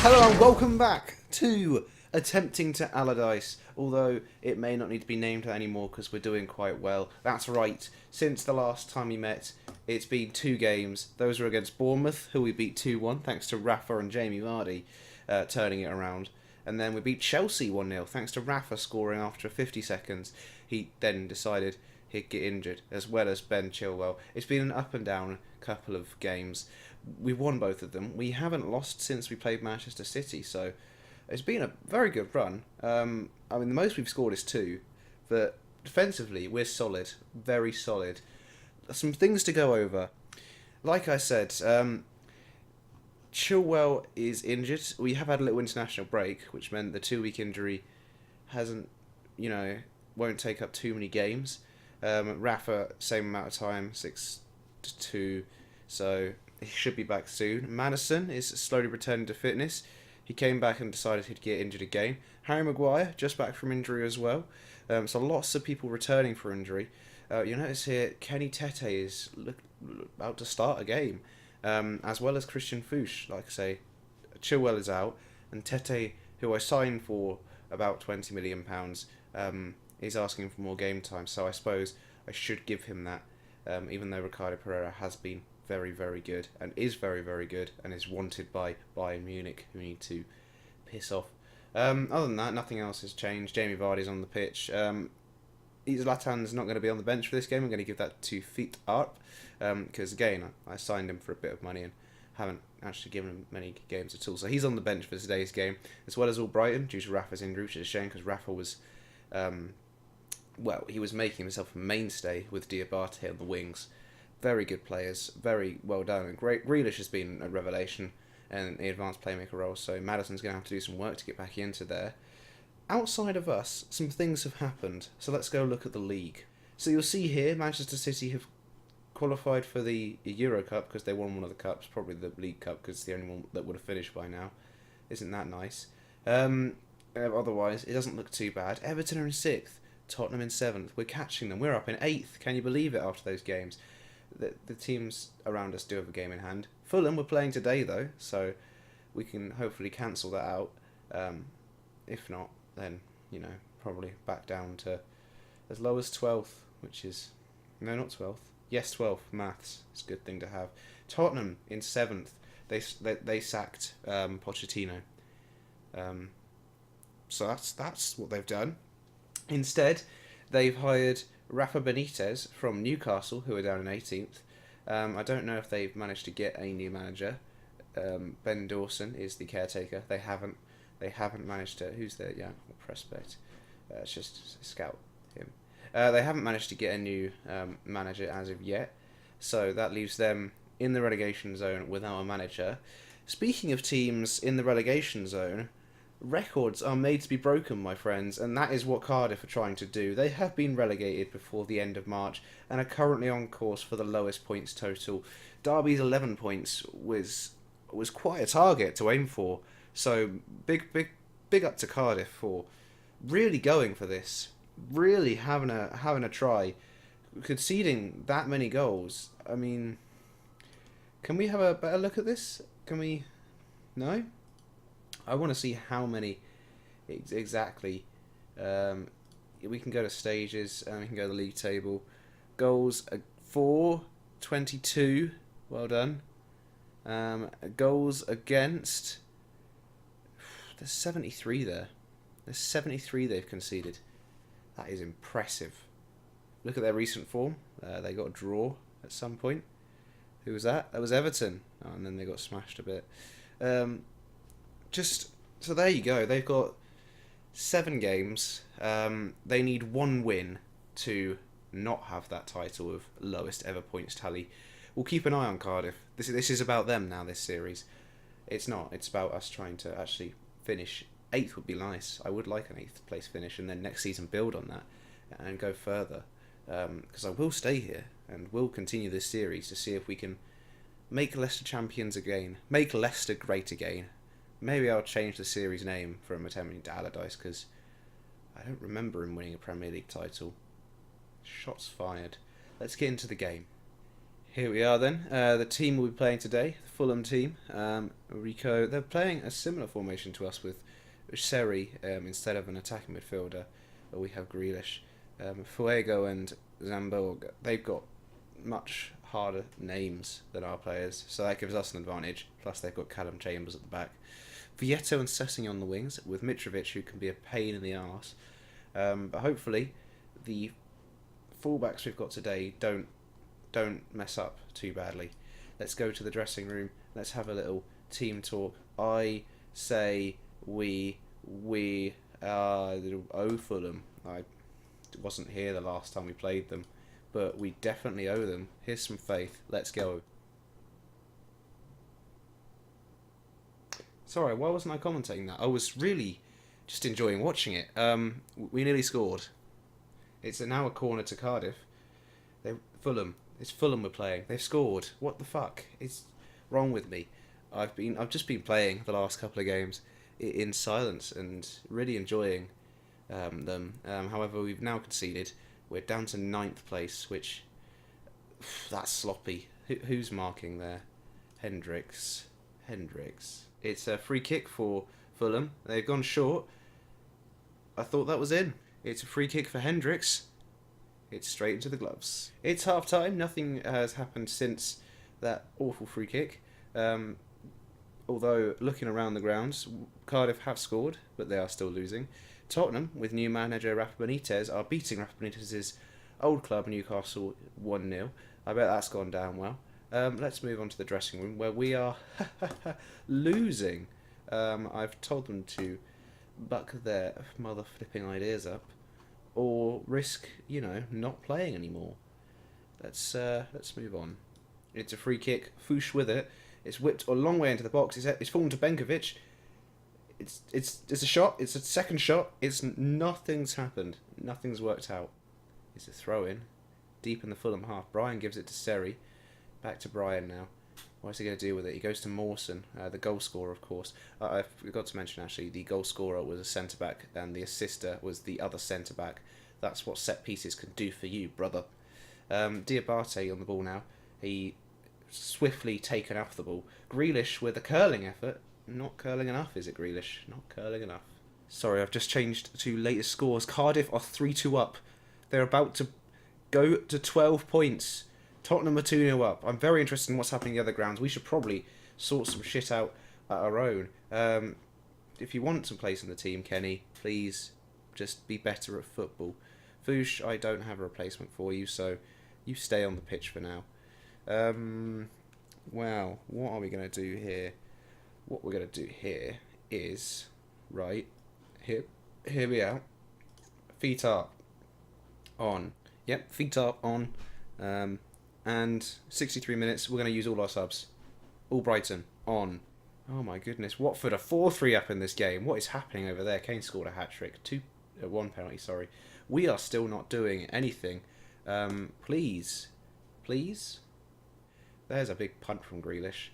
Hello and welcome back to Attempting to Allardyce, although it may not need to be named anymore because we're doing quite well. That's right, since the last time we met, it's been 2 games. Those were against Bournemouth, who we beat 2-1, thanks to Rafa and Jamie Vardy turning it around. And then we beat Chelsea 1-0, thanks to Rafa scoring after 50 seconds. He then decided he'd get injured, as well as Ben Chilwell. It's been an up and down couple of games. We won both of them. We haven't lost since we played Manchester City, so it's been a very good run. I mean, the most we've scored is 2, but defensively we're solid, very solid. Some things to go over. Like I said, Chilwell is injured. We have had a little international break, which meant the 2-week injury hasn't, won't take up too many games. Rafa, same amount of time, 6 to 2, so he should be back soon. Madison is slowly returning to fitness. He came back and decided he'd get injured again. Harry Maguire, just back from injury as well. So lots of people returning for injury. You notice here, Kenny Tete is about to start a game, as well as Christian Fuchs. Like I say, Chilwell is out, and Tete, who I signed for about £20 million, is asking for more game time. So I suppose I should give him that, even though Ricardo Pereira has been very, very good, and is very, very good, and is wanted by Bayern Munich, who need to piss off. Other than that, nothing else has changed. Jamie Vardy's on the pitch. Zlatan's not going to be on the bench for this game. I'm going to give that to Feet Arp, because again, I signed him for a bit of money and haven't actually given him many games at all. So he's on the bench for today's game, as well as all Brighton, due to Rafa's injury, which is a shame because Rafa was, he was making himself a mainstay with Diabate on the wings. Very good players, very well done, and great. Grealish has been a revelation in the advanced playmaker role, so Maddison's going to have to do some work to get back into there. Outside of us, some things have happened, so let's go look at the league. So you'll see here, Manchester City have qualified for the Euro Cup because they won one of the cups, probably the League Cup because it's the only one that would have finished by now. Isn't that nice? Otherwise, it doesn't look too bad. Everton are in 6th, Tottenham in 7th. We're catching them. We're up in 8th. Can you believe it after those games? The teams around us do have a game in hand. Fulham we're playing today though, so we can hopefully cancel that out. If not, then probably back down to as low as 12th, which is not 12th. Yes, 12th. Maths. It's a good thing to have. Tottenham in 7th. They sacked Pochettino. So that's what they've done. Instead, they've hired Rafa Benitez from Newcastle, who are down in 18th. I don't know if they've managed to get a new manager. Ben Dawson is the caretaker. They haven't managed to. Who's their prospect? It's just a scout him. They haven't managed to get a new manager as of yet, so that leaves them in the relegation zone without a manager. Speaking of teams in the relegation zone, records are made to be broken, my friends, and that is what Cardiff are trying to do. They have been relegated before the end of March and are currently on course for the lowest points total. Derby's 11 points was quite a target to aim for, so big up to Cardiff for really going for this, really having a try, conceding that many goals. I mean, can we have a better look at this? Can we? No? I want to see how many exactly. We can go to stages and we can go to the league table. Goals 4, 22. Well done. Goals against. There's 73 there. There's 73 they've conceded. That is impressive. Look at their recent form. They got a draw at some point. Who was that? That was Everton. Oh, and then they got smashed a bit. So there you go. They've got 7 games. They need 1 win to not have that title of lowest ever points tally. We'll keep an eye on Cardiff. This is about them now, this series. It's not. It's about us trying to actually finish. 8th would be nice. I would like an 8th place finish, and then next season build on that and go further. Because I will stay here and will continue this series to see if we can make Leicester champions again. Make Leicester great again. Maybe I'll change the series name from Attempting to Allardyce, because I don't remember him winning a Premier League title. Shots fired. Let's get into the game. Here we are then. The team we'll be playing today, the Fulham team. Rico, they're playing a similar formation to us with Seri instead of an attacking midfielder. We have Grealish. Fuego and Zambo, they've got much harder names than our players, so that gives us an advantage. Plus, they've got Callum Chambers at the back. Vieto and Sessegnon on the wings, with Mitrovic, who can be a pain in the arse. But hopefully, the fullbacks we've got today don't mess up too badly. Let's go to the dressing room. Let's have a little team talk. I say we owe Fulham. I wasn't here the last time we played them, but we definitely owe them. Here's some faith. Let's go. Sorry, why wasn't I commentating that? I was really just enjoying watching it. We nearly scored. It's now a corner to Cardiff. Fulham. It's Fulham we're playing. They've scored. What the fuck is wrong with me? I've just been playing the last couple of games in silence and really enjoying them. However, we've now conceded. We're down to 9th place, which that's sloppy. Who's marking there? Hendricks. It's a free kick for Fulham. They've gone short. I thought that was in. It's a free kick for Hendricks. It's straight into the gloves. It's half time. Nothing has happened since that awful free kick. Although, looking around the grounds, Cardiff have scored, but they are still losing. Tottenham, with new manager Rafa Benitez, are beating Rafa Benitez's old club, Newcastle, 1-0. I bet that's gone down well. Let's move on to the dressing room, where we are losing. I've told them to buck their mother flipping ideas up, or risk, not playing anymore. Let's move on. It's a free kick. Fuchs with it. It's whipped a long way into the box. It's fallen to Benkovic. It's a shot. It's a second shot. Nothing's happened. Nothing's worked out. It's a throw in, deep in the Fulham half. Brian gives it to Seri. Back to Brian now. What's he going to do with it? He goes to Mawson, the goal scorer, of course. I forgot to mention, actually, the goal scorer was a centre-back, and the assister was the other centre-back. That's what set pieces can do for you, brother. Diabate on the ball now. He swiftly taken off the ball. Grealish with a curling effort. Not curling enough, is it, Grealish? Not curling enough. Sorry, I've just changed to latest scores. Cardiff are 3-2 up. They're about to go to 12 points. Tottenham are 2-0 up. I'm very interested in what's happening in the other grounds. We should probably sort some shit out at our own. If you want some place in the team, Kenny, please just be better at football. Fuchs, I don't have a replacement for you, so you stay on the pitch for now. Well, what are we going to do here? What we're going to do here is, right, here we are. Feet up, on. Yep, feet up, on. And 63 minutes, we're going to use all our subs. All Brighton, on. Oh my goodness, Watford are 4-3 up in this game. What is happening over there? Kane scored a hat-trick. 1 penalty, sorry. We are still not doing anything. Please. There's a big punt from Grealish.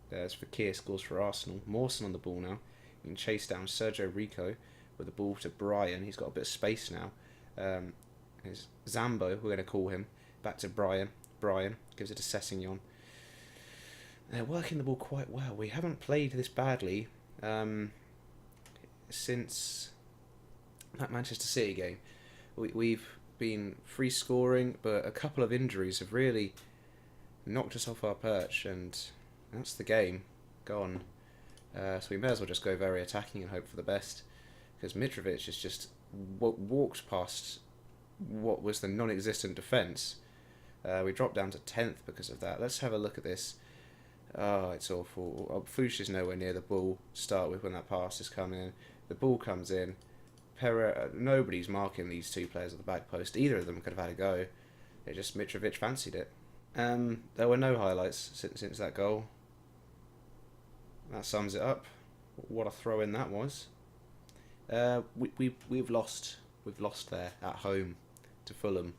There's Fekir scores for Arsenal. Mawson on the ball now. You can chase down Sergio Rico with the ball to Brian. He's got a bit of space now. There's Zambo, we're going to call him. Back to Brian. Brian gives it to Sessegnon. They're working the ball quite well. We haven't played this badly since that Manchester City game. We've been free scoring, but a couple of injuries have really knocked us off our perch, and that's the game gone. So we may as well just go very attacking and hope for the best, because Mitrovic has just walked past what was the non-existent defence. We dropped down to 10th because of that. Let's have a look at this. Oh, it's awful. Fuchs is nowhere near the ball to start with when that pass is coming in. The ball comes in. Nobody's marking these two players at the back post. Either of them could have had a go. Mitrovic fancied it. There were no highlights since that goal. That sums it up. What a throw in that was. We've lost. We've lost there at home to Fulham.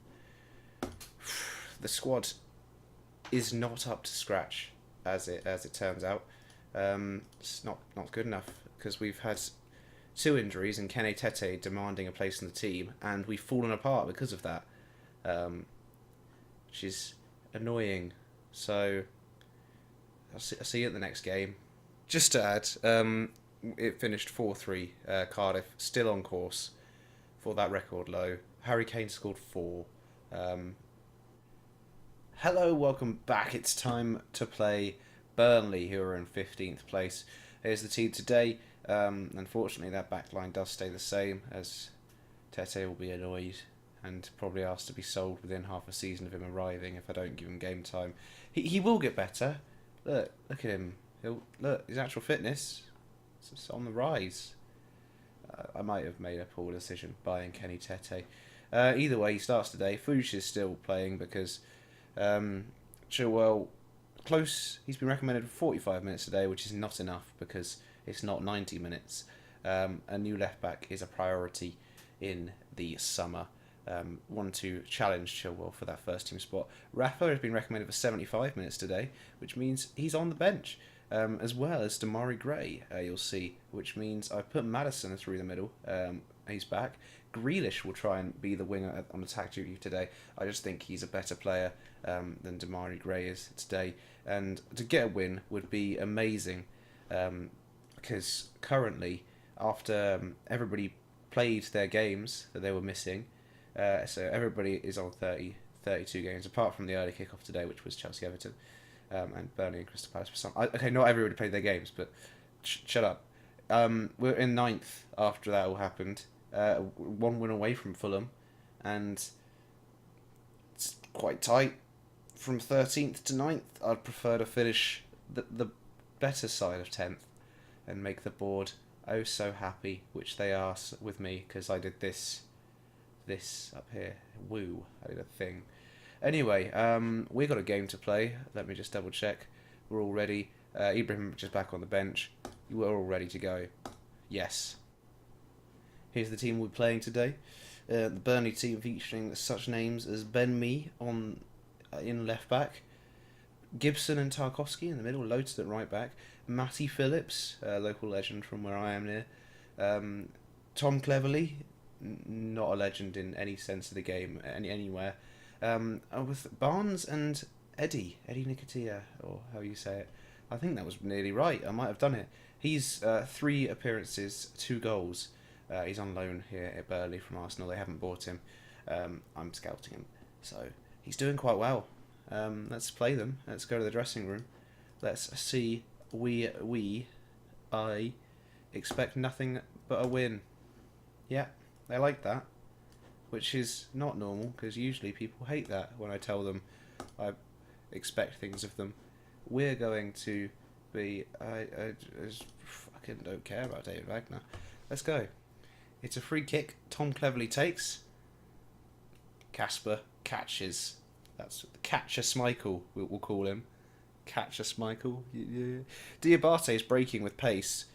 The squad is not up to scratch as it turns out. It's not good enough because we've had 2 injuries and Kene Tete demanding a place in the team, and we've fallen apart because of that. Which is annoying. So I'll see you at the next game. Just to add, it finished 4-3. Cardiff still on course for that record low. Harry Kane scored 4. Hello, welcome back. It's time to play Burnley, who are in 15th place. Here's the team today. Unfortunately, that backline does stay the same, as Tete will be annoyed and probably asked to be sold within half a season of him arriving if I don't give him game time. He will get better. Look at him. Look, his actual fitness is on the rise. I might have made a poor decision buying Kenny Tete. Either way, he starts today. Fuchs is still playing because Chilwell, close. He's been recommended for 45 minutes today, which is not enough because it's not 90 minutes. A new left back is a priority in the summer. Want to challenge Chilwell for that first team spot. Rafa has been recommended for 75 minutes today, which means he's on the bench, as well as Damari Gray, you'll see, which means I put Maddison through the middle. He's back. Grealish will try and be the winger on attack duty today. I just think he's a better player than Damari Gray is today, and to get a win would be amazing, because currently, after everybody played their games that they were missing, so everybody is on 32 games, apart from the early kickoff today, which was Chelsea-Everton, and Burnley and Crystal Palace for some. Okay, not everybody played their games, but shut up. We're in 9th after that all happened. 1 win away from Fulham, and it's quite tight. From 13th to 9th, I'd prefer to finish the better side of 10th and make the board oh so happy, which they are with me, because I did this up here. Woo, I did a thing. Anyway, we got a game to play. Let me just double check. We're all ready. Ibrahim just back on the bench. We're all ready to go. Yes. Here's the team we're playing today. The Burnley team featuring such names as Ben Mee in left back, Gibson and Tarkowski in the middle, Loads at right back, Matty Phillips, local legend from where I am near, Tom Cleverley, not a legend in any sense of the game, anywhere, with Barnes and Eddie Nketiah, or how you say it. I think that was nearly right. I might have done it. He's 3 appearances, 2 goals. He's on loan here at Burnley from Arsenal. They haven't bought him. I'm scouting him, so he's doing quite well. Let's play them. Let's go to the dressing room. Let's see. I expect nothing but a win. Yeah, they like that, which is not normal, because usually people hate that when I tell them I expect things of them. We're going to be... I just fucking don't care about David Wagner. Let's go. It's a free kick. Tom Cleverley takes. Casper catches. That's Catcher Schmeichel, we'll call him. Catcher Schmeichel. Yeah. Diabate is breaking with pace.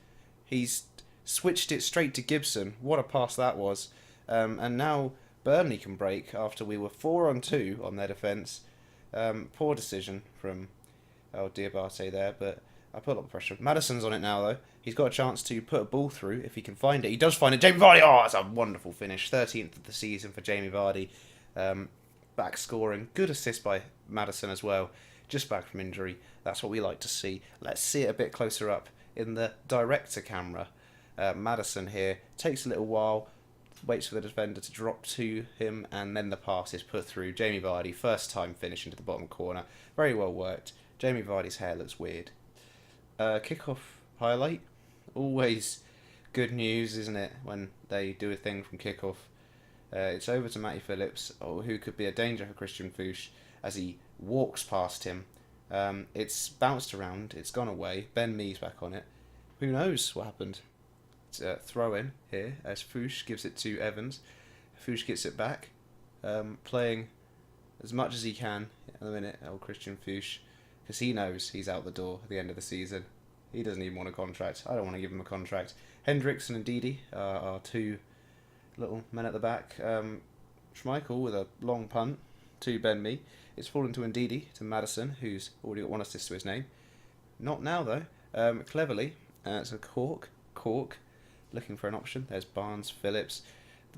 He's switched it straight to Gibson. What a pass that was. And now Burnley can break after we were 4-on-2 on their defence. Poor decision from Diabate there, but I put a lot of pressure. Maddison's on it now, though. He's got a chance to put a ball through if he can find it. He does find it. Jamie Vardy! Oh, that's a wonderful finish. 13th of the season for Jamie Vardy. Back scoring. Good assist by Maddison as well. Just back from injury. That's what we like to see. Let's see it a bit closer up in the director camera. Maddison here takes a little while, waits for the defender to drop to him, and then the pass is put through. Jamie Vardy, first time finish into the bottom corner. Very well worked. Jamie Vardy's hair looks weird. Kickoff highlight. Always good news, isn't it, when they do a thing from kickoff. It's over to Matty Phillips, who could be a danger for Christian Fuchs as he walks past him. It's bounced around. It's gone away. Ben Mee's back on it. Who knows what happened? It's a throw-in here as Fuchs gives it to Evans. Fuchs gets it back, playing as much as he can at the minute, Christian Fuchs, because he knows he's out the door at the end of the season. He doesn't even want a contract. I don't want to give him a contract. Hendricks and Ndidi are 2 little men at the back. Schmeichel with a long punt to Ben Mee. It's fallen to Ndidi, to Maddison, who's already got 1 assist to his name. Not now, though. Cleverly, it's a Cork, looking for an option. There's Barnes, Phillips.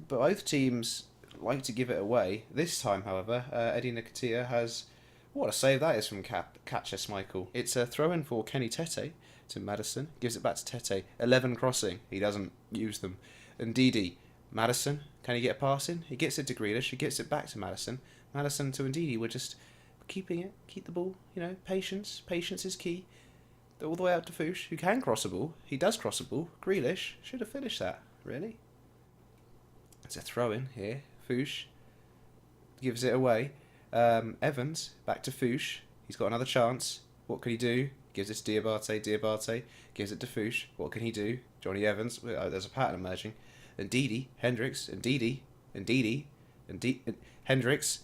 But both teams like to give it away. This time, however, Eddie Nketiah has What a save that is from catcher Schmeichel. It's a throw-in for Kenny Tete to Maddison. Gives it back to Tete. 11 crossing. He doesn't use them. And Ndidi. Maddison. Can he get a pass in? He gets it to Grealish. He gets it back to Maddison. Maddison to Ndidi. We're just keeping it. Keep the ball. You know, patience. Patience is key. All the way out to Fuchs, who can cross a ball. He does cross a ball. Grealish should have finished that, really. It's a throw-in here. Fuchs gives it away. Evans, back to Fuchs. He's got another chance. What can he do? Gives it to Diabate. Diabate gives it to Fuchs. What can he do? Johnny Evans. There's a pattern emerging. And Ndidi, Hendricks, and Ndidi, Hendricks.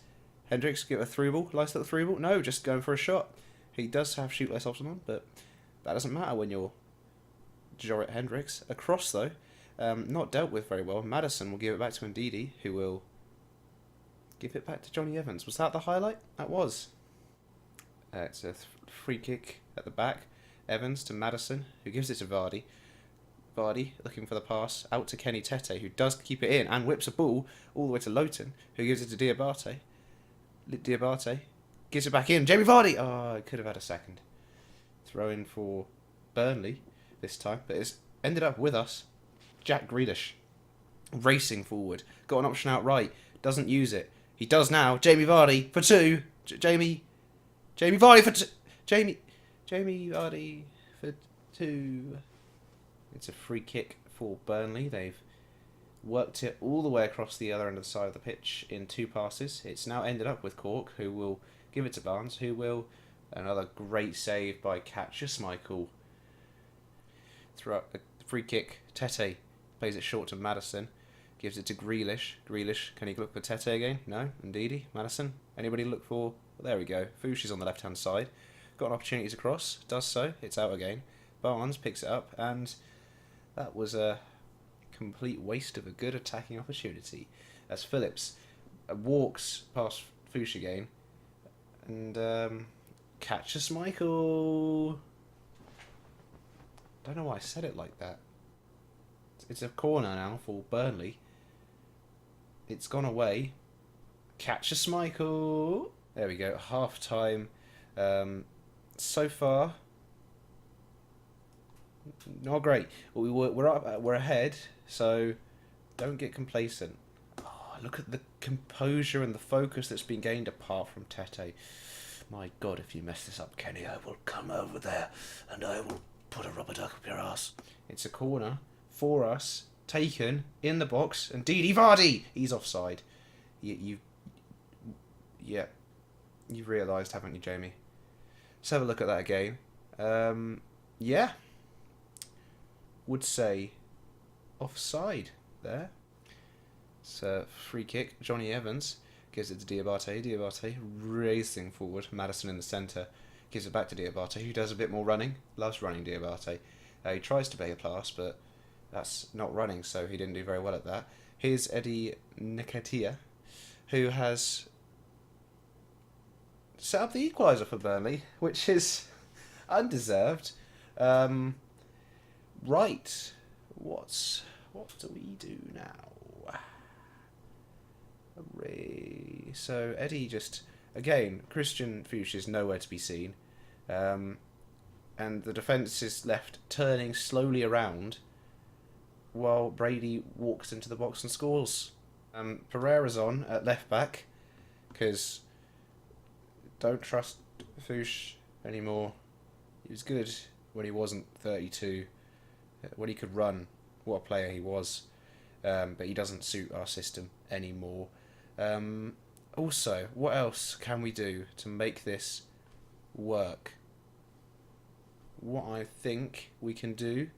Hendricks, get a through ball. Nice little through ball. No, just going for a shot. He does have shoot less option on, but that doesn't matter when you're Jorrit Hendricks. Across, though, not dealt with very well. Maddison will give it back to Ndidi, who will give it back to Johnny Evans. Was that the highlight? That was. It's a free kick at the back. Evans to Maddison, who gives it to Vardy. Vardy looking for the pass out to Kenny Tete, who does keep it in and whips a ball all the way to Lowton, who gives it to Diabate. Diabate gives it back in. Jamie Vardy! Oh, it could have had a second. Throw in for Burnley this time, but it's ended up with us. Jack Grealish racing forward. Got an option out right. Doesn't use it. He does now. Jamie Vardy for two. Jamie Vardy for two. Jamie Vardy for two. It's a free kick for Burnley. They've worked it all the way across the other end of the side of the pitch in 2 passes. It's now ended up with Cork, who will give it to Barnes, who will... Another great save by catcher Schmeichel. Throw a free kick. Tete plays it short to Maddison. Gives it to Grealish. Grealish, can he look for Tete again? No. Ndidi. Maddison. Anybody look for... Well, there we go. Fuchs is on the left-hand side. Got an opportunity to cross. Does so. It's out again. Barnes picks it up, and that was a complete waste of a good attacking opportunity. As Phillips walks past Fuchs again, and catcher Schmeichel. Don't know why I said it like that. It's a corner now for Burnley. It's gone away. Catcher Schmeichel. There we go. Half time. So far, not great. But we're ahead. So don't get complacent. Oh, look at the composure and the focus that's been gained apart from Tete. My God, if you mess this up, Kenny, I will come over there and I will put a rubber duck up your ass. It's a corner for us, taken in the box, and Didi Vardy, he's offside. You've realised, haven't you, Jamie? Let's have a look at that again. Yeah, would say offside there. It's a free kick. Johnny Evans gives it to Diabate. Diabate racing forward. Maddison in the centre. Gives it back to Diabate, who does a bit more running. Loves running, Diabate. He tries to play a pass, but that's not running, so he didn't do very well at that. Here's Eddie Nketiah, who has set up the equaliser for Burnley, which is undeserved. Right. What do we do now? Hooray. So Eddie just... Again, Christian Fuchs is nowhere to be seen. And the defence is left turning slowly around while Brady walks into the box and scores. Pereira's on at left back because don't trust Fuchs anymore. He was good when he wasn't 32, when he could run. What a player he was. But he doesn't suit our system anymore. Also, what else can we do to make this work? What I think we can do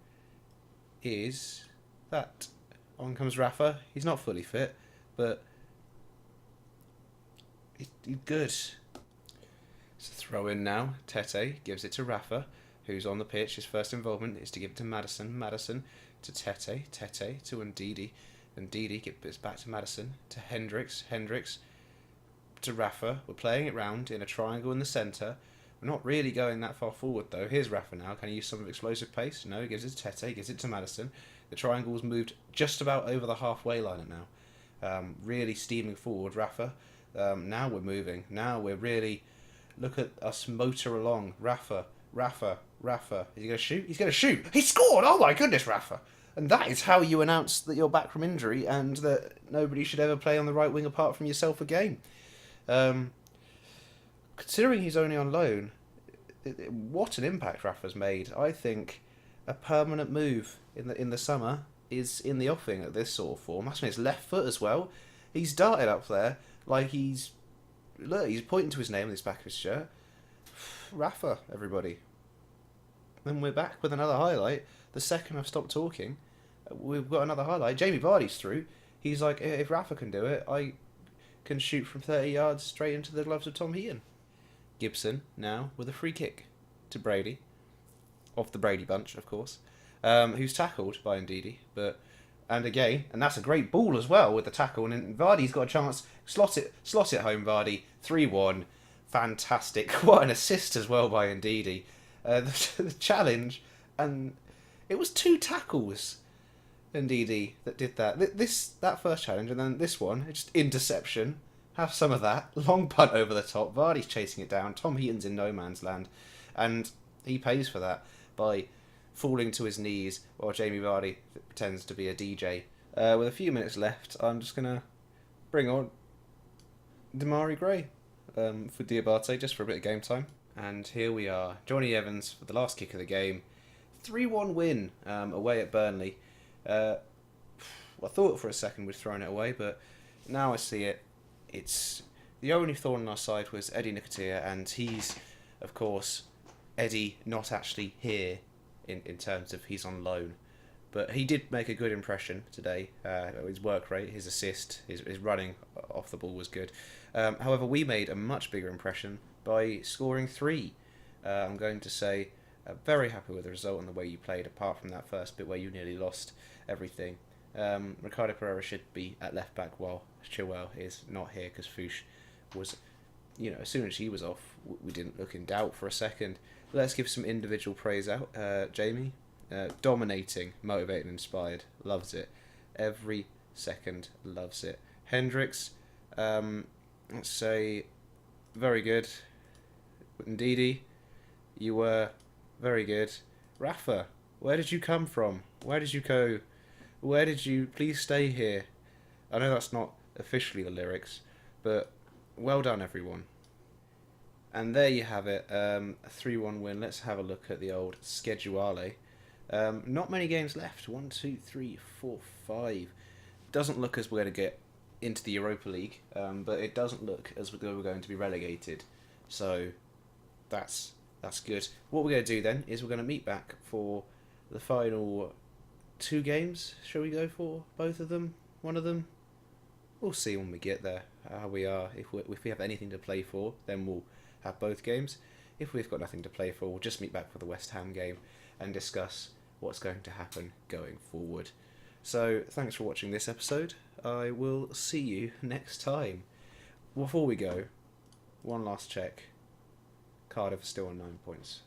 is that. On comes Rafa. He's not fully fit, but he's good. So throw in now. Tete gives it to Rafa, who's on the pitch. His first involvement is to give it to Maddison. Maddison to Tete. Tete to Ndidi. Ndidi gives it back to Maddison. To Hendricks. Hendricks to Rafa. We're playing it round in a triangle in the centre. We're not really going that far forward though. Here's Rafa now. Can he use some of explosive pace? No, he gives it to Tete. Gives it to Maddison. The triangle's moved just about over the halfway line now. Really steaming forward, Rafa. Now we're moving. Now we're really look at us motor along. Rafa, Rafa, Rafa. Is he going to shoot? He's going to shoot. He scored! Oh my goodness, Rafa. And that is how you announce that you're back from injury and that nobody should ever play on the right wing apart from yourself again. Considering he's only on loan, what an impact Rafa's made. I think a permanent move in the summer is in the offing at this sort of form. That's on his left foot as well. He's darted up there like he's pointing to his name on his back of his shirt. Rafa, everybody. Then we're back with another highlight. The second I've stopped talking, we've got another highlight. Jamie Vardy's through. He's like, if Rafa can do it, I can shoot from 30 yards straight into the gloves of Tom Heaton. Gibson now with a free kick to Brady, of the Brady bunch, of course, who's tackled by Ndidi, and that's a great ball as well with the tackle, and Vardy's got a chance. Slot it home, Vardy. 3-1, fantastic. What an assist as well by Ndidi. The challenge, and it was 2 tackles, Ndidi, that did that. That first challenge, and then this one, just interception. Have some of that. Long punt over the top. Vardy's chasing it down. Tom Heaton's in no man's land. And he pays for that by falling to his knees while Jamie Vardy pretends to be a DJ. With a few minutes left, I'm just going to bring on Demarai Gray for Diabate, just for a bit of game time. And here we are. Johnny Evans for the last kick of the game. 3-1 win away at Burnley. I thought for a second we'd thrown it away, but now I see it. It's the only thorn on our side was Eddie Nketiah, and he's, of course, Eddie not actually here in terms of he's on loan. But he did make a good impression today. His work rate, his assist, his running off the ball was good. However, we made a much bigger impression by scoring 3. I'm going to say very happy with the result and the way you played, apart from that first bit where you nearly lost everything. Ricardo Pereira should be at left back while Chilwell is not here because Fuchs was, as soon as he was off, we didn't look in doubt for a second. Let's give some individual praise out. Jamie, dominating, motivating, inspired, loves it. Every second loves it. Hendricks, let's say, very good. Ndidi, you were very good. Rafa, where did you come from? Where did you go? Where did you... Please stay here. I know that's not officially the lyrics, but well done, everyone. And there you have it, a 3-1 win. Let's have a look at the old schedule. Not many games left. 1, 2, 3, 4, 5. Doesn't look as we're going to get into the Europa League, but it doesn't look as we're going to be relegated. So that's good. What we're going to do then is we're going to meet back for the final 2 games. Shall we go for both of them? One of them? We'll see when we get there how we are. If we have anything to play for, then we'll have both games. If we've got nothing to play for, we'll just meet back for the West Ham game and discuss what's going to happen going forward. So thanks for watching this episode. I will see you next time. Before we go, one last check. Cardiff are still on 9 points.